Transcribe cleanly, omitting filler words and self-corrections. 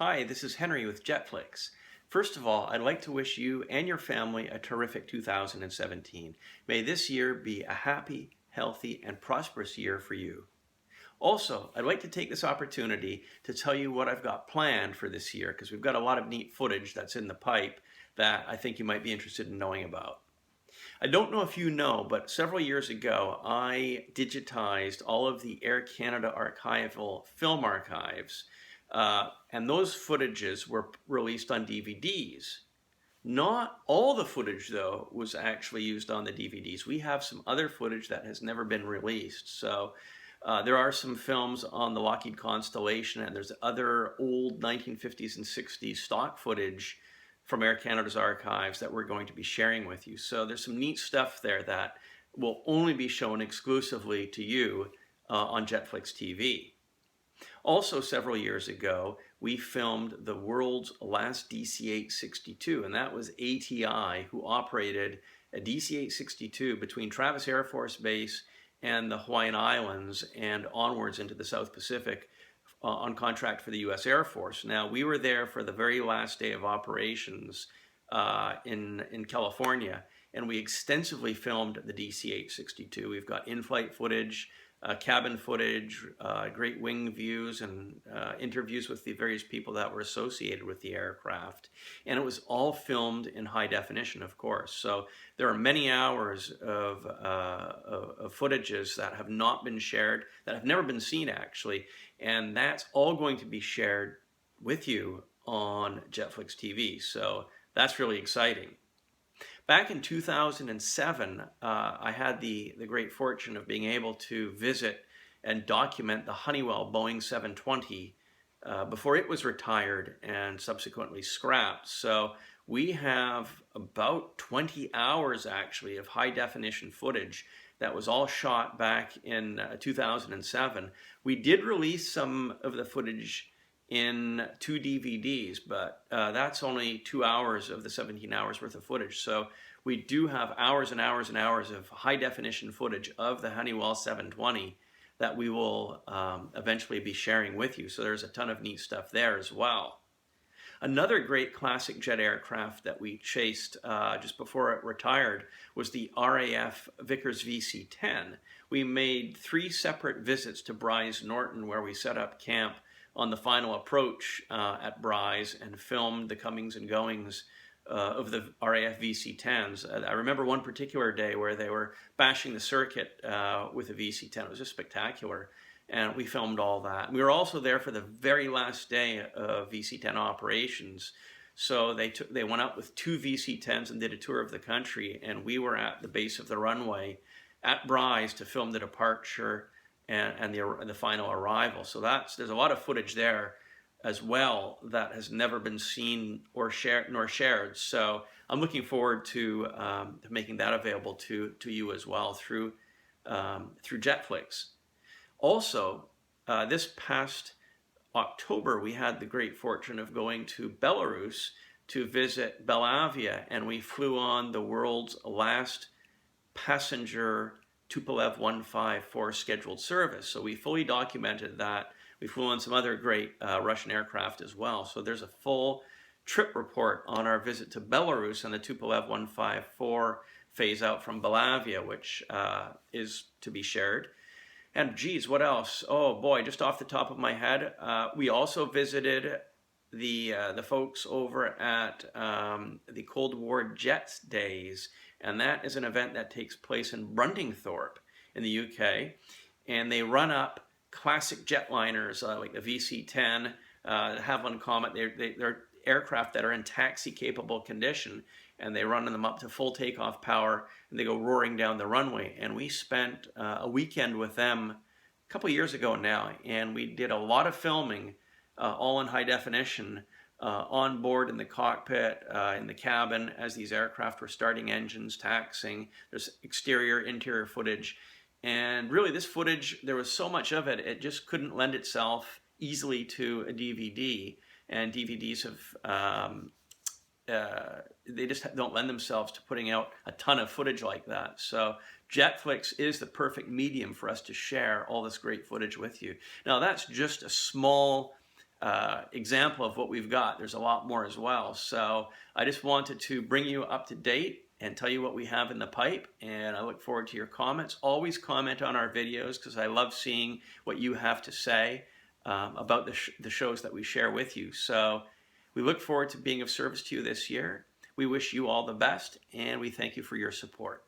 Hi, this is Henry with JetFlix. First of all, I'd like to wish you and your family a terrific 2017. May this year be a happy, healthy, and prosperous year for you. Also, I'd like to take this opportunity to tell you what I've got planned for this year because we've got a lot of neat footage that's in the pipe that I think you might be interested in knowing about. I don't know if you know, but several years ago, I digitized all of the Air Canada archival film archives, and those footages were released on DVDs. Not all the footage, though, was actually used on the DVDs. We have some other footage that has never been released. So there are some films on the Lockheed Constellation, and there's other old 1950s and 60s stock footage from Air Canada's archives that we're going to be sharing with you. So there's some neat stuff there that will only be shown exclusively to you on JetFlix TV. Also, several years ago, we filmed the world's last DC-862, and that was ATI, who operated a DC-862 between Travis Air Force Base and the Hawaiian Islands and onwards into the South Pacific on contract for the U.S. Air Force. Now, we were there for the very last day of operations in California, and we extensively filmed the DC-862. We've got in-flight footage, cabin footage, great wing views, and interviews with the various people that were associated with the aircraft. And it was all filmed in high definition, of course. So there are many hours of footages that have not been shared, that have never been seen actually, and that's all going to be shared with you on JetFlix TV. So that's really exciting. Back in 2007, I had the great fortune of being able to visit and document the Honeywell Boeing 720 before it was retired and subsequently scrapped. So we have about 20 hours actually of high definition footage that was all shot back in 2007. We did release some of the footage in 2 DVDs, but that's only 2 hours of the 17 hours worth of footage. So we do have hours and hours and hours of high definition footage of the Honeywell 720 that we will eventually be sharing with you. So there's a ton of neat stuff there as well. Another great classic jet aircraft that we chased just before it retired was the RAF Vickers VC-10. We made 3 separate visits to Bryce Norton where we set up camp on the final approach at Bryce and filmed the comings and goings of the RAF VC-10s. I remember one particular day where they were bashing the circuit with a VC-10. It was just spectacular, and we filmed all that. We were also there for the very last day of VC-10 operations. So they went out with 2 VC-10s and did a tour of the country, and we were at the base of the runway at Bryce to film the departure and the final arrival. So there's a lot of footage there as well that has never been seen or shared. So I'm looking forward to making that available to you as well through JetFlix. Also, this past October, we had the great fortune of going to Belarus to visit Belavia, and we flew on the world's last passenger Tupolev 154 scheduled service. So we fully documented that. We flew on some other great Russian aircraft as well. So there's a full trip report on our visit to Belarus and the Tupolev 154 phase out from Belavia, which is to be shared. And geez, what else? Oh boy, just off the top of my head, we also visited the folks over at the Cold War Jets Days, and that is an event that takes place in Bruntingthorpe in the UK, and they run up classic jetliners like the VC-10, the Havilland Comet. They're aircraft that are in taxi-capable condition, and they run them up to full takeoff power, and they go roaring down the runway. And we spent a weekend with them a couple years ago now, and we did a lot of filming, all in high definition, on board in the cockpit, in the cabin, as these aircraft were starting engines, taxiing. There's exterior, interior footage. And really, this footage, there was so much of it, it just couldn't lend itself easily to a DVD. And DVDs have, they just don't lend themselves to putting out a ton of footage like that. So JetFlix is the perfect medium for us to share all this great footage with you. Now, that's just a small example of what we've got. There's a lot more as well. So I just wanted to bring you up to date and tell you what we have in the pipe, and I look forward to your comments. Always comment on our videos because I love seeing what you have to say about the shows that we share with you. So we look forward to being of service to you this year. We wish you all the best, and we thank you for your support.